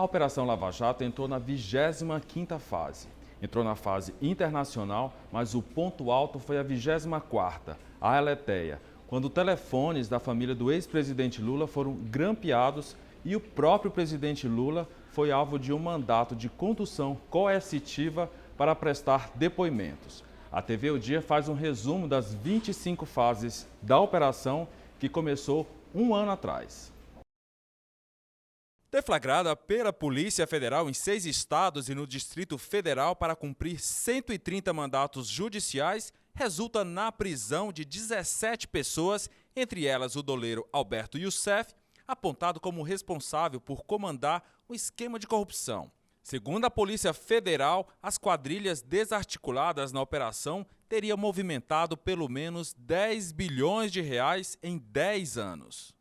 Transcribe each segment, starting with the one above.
A Operação Lava Jato entrou na 25ª fase. Entrou na fase internacional, mas o ponto alto foi a 24ª, a Aleteia, quando telefones da família do ex-presidente Lula foram grampeados e o próprio presidente Lula foi alvo de um mandato de condução coercitiva para prestar depoimentos. A TV O Dia faz um resumo das 25 fases da operação que começou um ano atrás. Deflagrada pela Polícia Federal em 6 estados e no Distrito Federal para cumprir 130 mandatos judiciais, resulta na prisão de 17 pessoas, entre elas o doleiro Alberto Youssef, apontado como responsável por comandar um esquema de corrupção. Segundo a Polícia Federal, as quadrilhas desarticuladas na operação teriam movimentado pelo menos 10 bilhões de reais em 10 anos.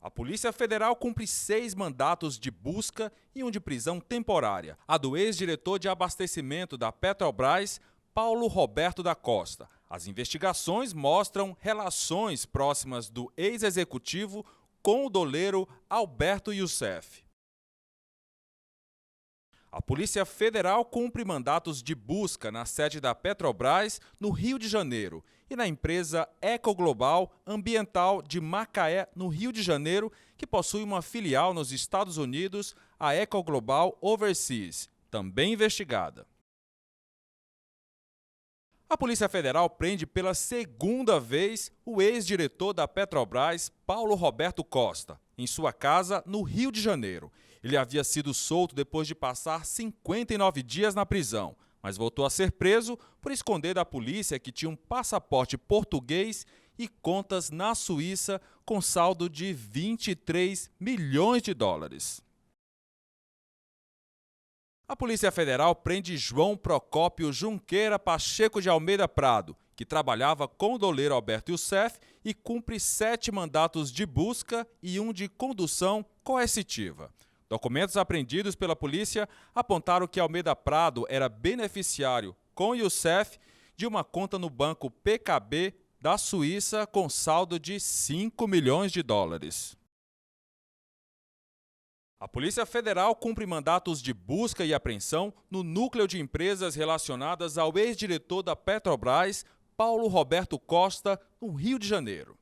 A Polícia Federal cumpre 6 mandatos de busca e um de prisão temporária. A do ex-diretor de abastecimento da Petrobras, Paulo Roberto da Costa. As investigações mostram relações próximas do ex-executivo com o doleiro Alberto Youssef. A Polícia Federal cumpre mandatos de busca na sede da Petrobras, no Rio de Janeiro, e na empresa Ecoglobal Ambiental de Macaé, no Rio de Janeiro, que possui uma filial nos Estados Unidos, a Ecoglobal Overseas, também investigada. A Polícia Federal prende pela segunda vez o ex-diretor da Petrobras, Paulo Roberto Costa, em sua casa no Rio de Janeiro. Ele havia sido solto depois de passar 59 dias na prisão, mas voltou a ser preso por esconder da polícia que tinha um passaporte português e contas na Suíça com saldo de 23 milhões de dólares. A Polícia Federal prende João Procópio Junqueira Pacheco de Almeida Prado, que trabalhava com o doleiro Alberto Youssef e cumpre 7 mandatos de busca e um de condução coercitiva. Documentos apreendidos pela polícia apontaram que Almeida Prado era beneficiário com Youssef de uma conta no banco PKB da Suíça com saldo de 5 milhões de dólares. A Polícia Federal cumpre mandatos de busca e apreensão no núcleo de empresas relacionadas ao ex-diretor da Petrobras, Paulo Roberto Costa, no Rio de Janeiro.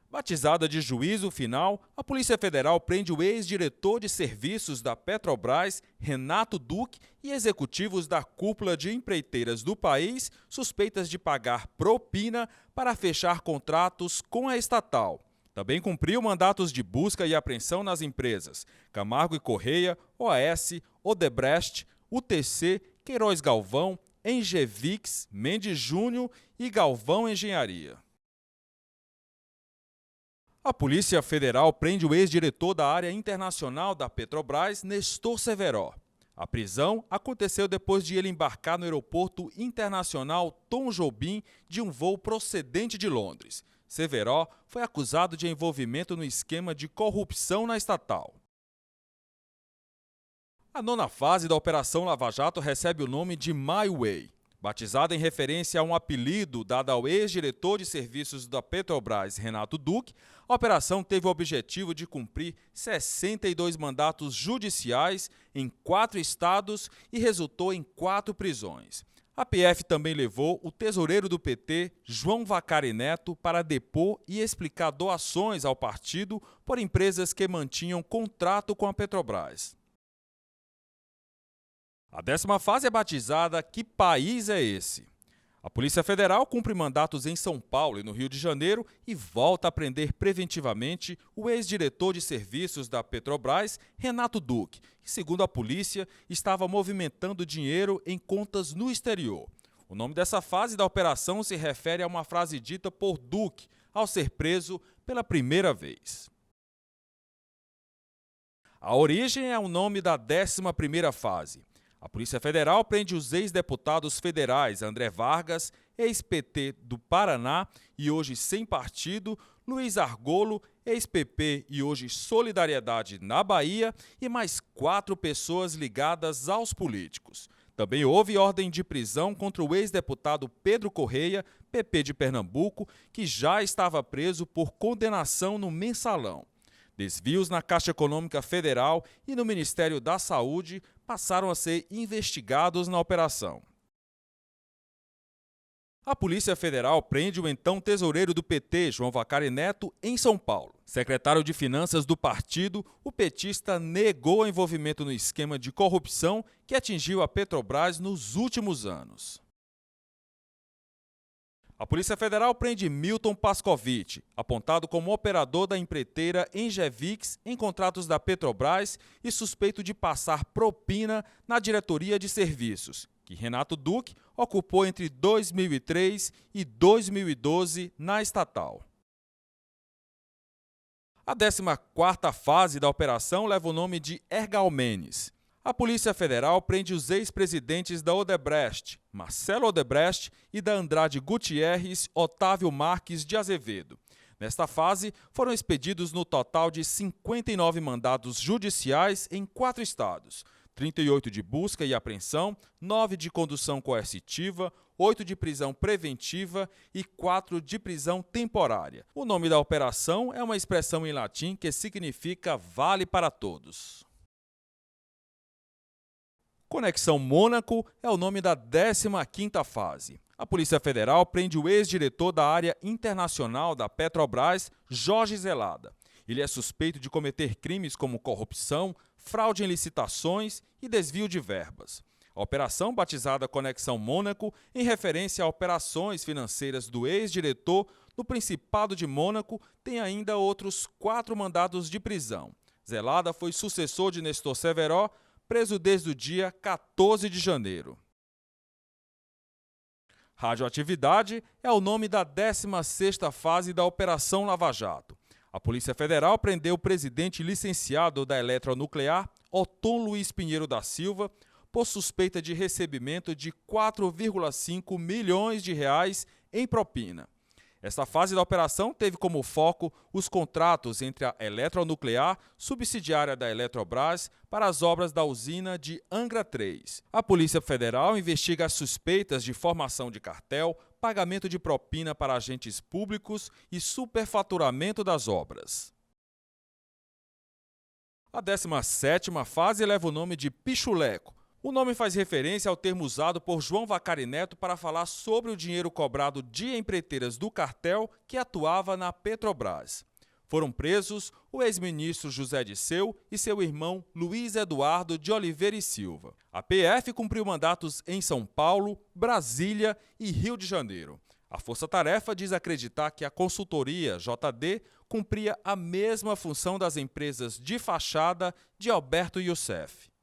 Batizada de juízo final, a Polícia Federal prende o ex-diretor de serviços da Petrobras, Renato Duque, e executivos da cúpula de empreiteiras do país, suspeitas de pagar propina para fechar contratos com a estatal. Também cumpriu mandatos de busca e apreensão nas empresas Camargo e Correia, OAS, Odebrecht, UTC, Queiroz Galvão, Engevix, Mendes Júnior e Galvão Engenharia. A Polícia Federal prende o ex-diretor da área internacional da Petrobras, Nestor Severo. A prisão aconteceu depois de ele embarcar no aeroporto internacional Tom Jobim de um voo procedente de Londres. Severo foi acusado de envolvimento no esquema de corrupção na estatal. A 9ª fase da Operação Lava Jato recebe o nome de My Way. Batizada em referência a um apelido dado ao ex-diretor de serviços da Petrobras, Renato Duque, a operação teve o objetivo de cumprir 62 mandatos judiciais em 4 estados e resultou em 4 prisões. A PF também levou o tesoureiro do PT, João Vacari Neto, para depor e explicar doações ao partido por empresas que mantinham contrato com a Petrobras. A 10ª fase é batizada Que País é Esse? A Polícia Federal cumpre mandatos em São Paulo e no Rio de Janeiro e volta a prender preventivamente o ex-diretor de serviços da Petrobras, Renato Duque, que, segundo a polícia, estava movimentando dinheiro em contas no exterior. O nome dessa fase da operação se refere a uma frase dita por Duque ao ser preso pela primeira vez. A origem é o nome da 11ª fase. A Polícia Federal prende os ex-deputados federais André Vargas, ex-PT do Paraná e hoje sem partido, Luiz Argolo, ex-PP e hoje Solidariedade na Bahia, e mais 4 pessoas ligadas aos políticos. Também houve ordem de prisão contra o ex-deputado Pedro Correia, PP de Pernambuco, que já estava preso por condenação no Mensalão. Desvios na Caixa Econômica Federal e no Ministério da Saúde passaram a ser investigados na operação. A Polícia Federal prende o então tesoureiro do PT, João Vacari Neto, em São Paulo. Secretário de Finanças do partido, o petista negou envolvimento no esquema de corrupção que atingiu a Petrobras nos últimos anos. A Polícia Federal prende Milton Pascovitch, apontado como operador da empreiteira Engevix em contratos da Petrobras e suspeito de passar propina na diretoria de serviços, que Renato Duque ocupou entre 2003 e 2012 na estatal. A 14ª fase da operação leva o nome de Ergalmenes. A Polícia Federal prende os ex-presidentes da Odebrecht, Marcelo Odebrecht, e da Andrade Gutierrez, Otávio Marques de Azevedo. Nesta fase, foram expedidos no total de 59 mandados judiciais em 4 estados, 38 de busca e apreensão, 9 de condução coercitiva, 8 de prisão preventiva e 4 de prisão temporária. O nome da operação é uma expressão em latim que significa vale para todos. Conexão Mônaco é o nome da 15ª fase. A Polícia Federal prende o ex-diretor da área internacional da Petrobras, Jorge Zelada. Ele é suspeito de cometer crimes como corrupção, fraude em licitações e desvio de verbas. A operação, batizada Conexão Mônaco, em referência a operações financeiras do ex-diretor no Principado de Mônaco, tem ainda outros 4 mandados de prisão. Zelada foi sucessor de Nestor Severó, preso desde o dia 14 de janeiro. Radioatividade é o nome da 16ª fase da Operação Lava Jato. A Polícia Federal prendeu o presidente licenciado da Eletronuclear, Otom Luiz Pinheiro da Silva, por suspeita de recebimento de 4,5 milhões de reais em propina. Esta fase da operação teve como foco os contratos entre a Eletronuclear, subsidiária da Eletrobras, para as obras da usina de Angra 3. A Polícia Federal investiga as suspeitas de formação de cartel, pagamento de propina para agentes públicos e superfaturamento das obras. A 17ª fase leva o nome de Pichuleco. O nome faz referência ao termo usado por João Vacari Neto para falar sobre o dinheiro cobrado de empreiteiras do cartel que atuava na Petrobras. Foram presos o ex-ministro José Disseu e seu irmão Luiz Eduardo de Oliveira e Silva. A PF cumpriu mandatos em São Paulo, Brasília e Rio de Janeiro. A Força Tarefa diz acreditar que a consultoria JD cumpria a mesma função das empresas de fachada de Alberto Youssef.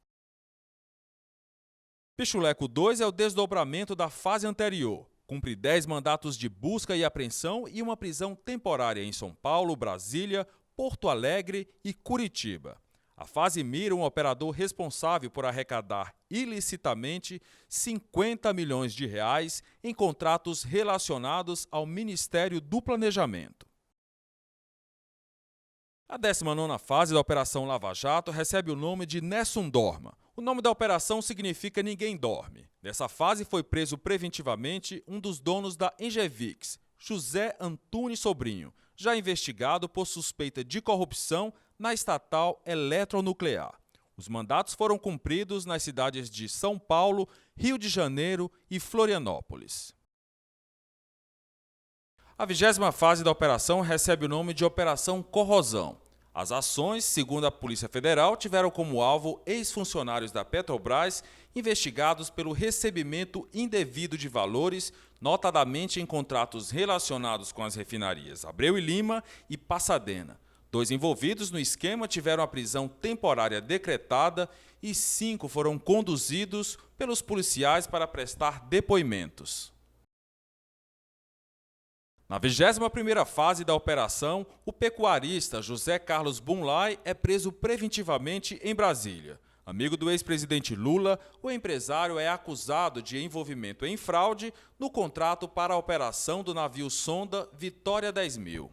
Pichuleco 2 é o desdobramento da fase anterior. Cumpre 10 mandatos de busca e apreensão e uma prisão temporária em São Paulo, Brasília, Porto Alegre e Curitiba. A fase mira um operador responsável por arrecadar ilicitamente 50 milhões de reais em contratos relacionados ao Ministério do Planejamento. A 19ª fase da Operação Lava Jato recebe o nome de Nessun Dorma. O nome da operação significa Ninguém Dorme. Nessa fase foi preso preventivamente um dos donos da Engevix, José Antunes Sobrinho, já investigado por suspeita de corrupção na estatal Eletronuclear. Os mandatos foram cumpridos nas cidades de São Paulo, Rio de Janeiro e Florianópolis. A 20ª fase da operação recebe o nome de Operação Corrosão. As ações, segundo a Polícia Federal, tiveram como alvo ex-funcionários da Petrobras investigados pelo recebimento indevido de valores, notadamente em contratos relacionados com as refinarias Abreu e Lima e Pasadena. 2 envolvidos no esquema tiveram a prisão temporária decretada e 5 foram conduzidos pelos policiais para prestar depoimentos. Na 21ª fase da operação, o pecuarista José Carlos Bunlai é preso preventivamente em Brasília. Amigo do ex-presidente Lula, o empresário é acusado de envolvimento em fraude no contrato para a operação do navio sonda Vitória 10.000.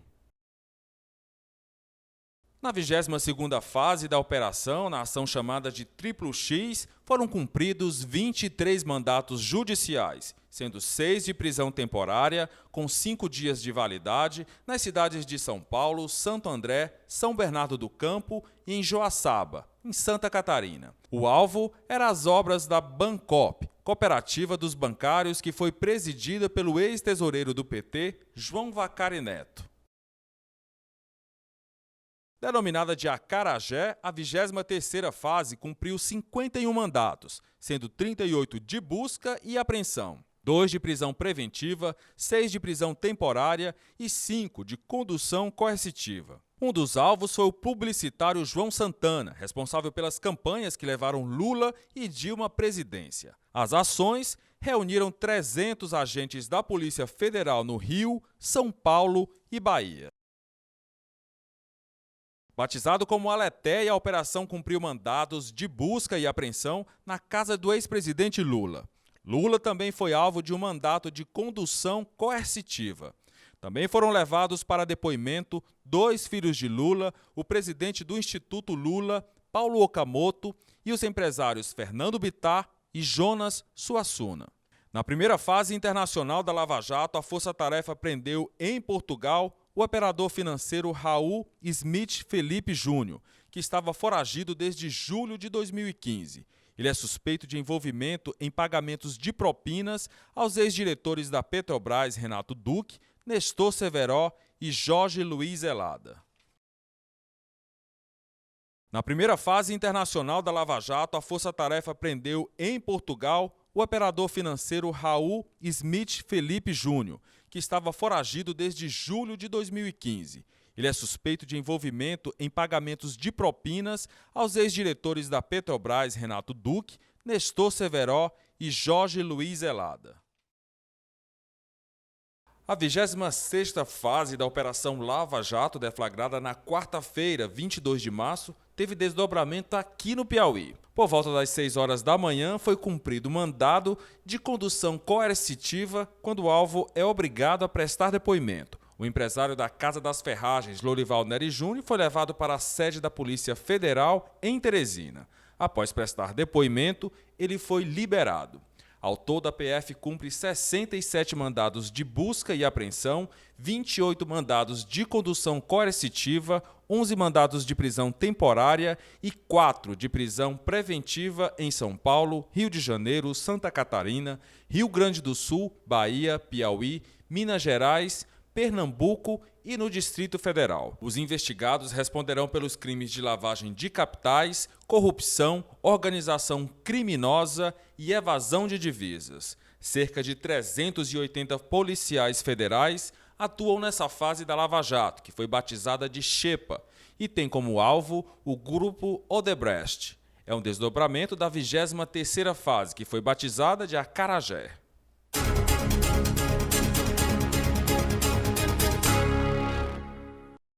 Na 22ª fase da operação, na ação chamada de Triplo X, foram cumpridos 23 mandatos judiciais, sendo 6 de prisão temporária, com 5 dias de validade, nas cidades de São Paulo, Santo André, São Bernardo do Campo e em Joaçaba, em Santa Catarina. O alvo era as obras da Bancop, cooperativa dos bancários que foi presidida pelo ex-tesoureiro do PT, João Vacari Neto. Denominada de Acarajé, a 23ª fase cumpriu 51 mandatos, sendo 38 de busca e apreensão, 2 de prisão preventiva, 6 de prisão temporária e 5 de condução coercitiva. Um dos alvos foi o publicitário João Santana, responsável pelas campanhas que levaram Lula e Dilma à presidência. As ações reuniram 300 agentes da Polícia Federal no Rio, São Paulo e Bahia. Batizado como Aleteia, a operação cumpriu mandados de busca e apreensão na casa do ex-presidente Lula. Lula também foi alvo de um mandato de condução coercitiva. Também foram levados para depoimento 2 filhos de Lula, o presidente do Instituto Lula, Paulo Okamoto, e os empresários Fernando Bittar e Jonas Suassuna. Na primeira fase internacional da Lava Jato, a Força Tarefa prendeu em Portugal o operador financeiro Raul Smith Felipe Júnior, que estava foragido desde julho de 2015. Ele é suspeito de envolvimento em pagamentos de propinas aos ex-diretores da Petrobras, Renato Duque, Nestor Severó e Jorge Luiz Elada. Na primeira fase internacional da Lava Jato, a Força Tarefa prendeu em Portugal o operador financeiro Raul Smith Felipe Júnior, que estava foragido desde julho de 2015. Ele é suspeito de envolvimento em pagamentos de propinas aos ex-diretores da Petrobras, Renato Duque, Nestor Severó e Jorge Luiz Elada. A 26ª fase da Operação Lava Jato, deflagrada na quarta-feira, 22 de março, teve desdobramento aqui no Piauí. Por volta das 6 horas da manhã, foi cumprido o mandado de condução coercitiva quando o alvo é obrigado a prestar depoimento. O empresário da Casa das Ferragens, Lorival Neri Júnior, foi levado para a sede da Polícia Federal em Teresina. Após prestar depoimento, ele foi liberado. Ao todo, a PF cumpre 67 mandados de busca e apreensão, 28 mandados de condução coercitiva, 11 mandados de prisão temporária e 4 de prisão preventiva em São Paulo, Rio de Janeiro, Santa Catarina, Rio Grande do Sul, Bahia, Piauí, Minas Gerais, Pernambuco e no Distrito Federal. Os investigados responderão pelos crimes de lavagem de capitais, corrupção, organização criminosa e evasão de divisas. Cerca de 380 policiais federais atuam nessa fase da Lava Jato, que foi batizada de Xepa, e tem como alvo o Grupo Odebrecht. É um desdobramento da 23ª fase, que foi batizada de Acarajé.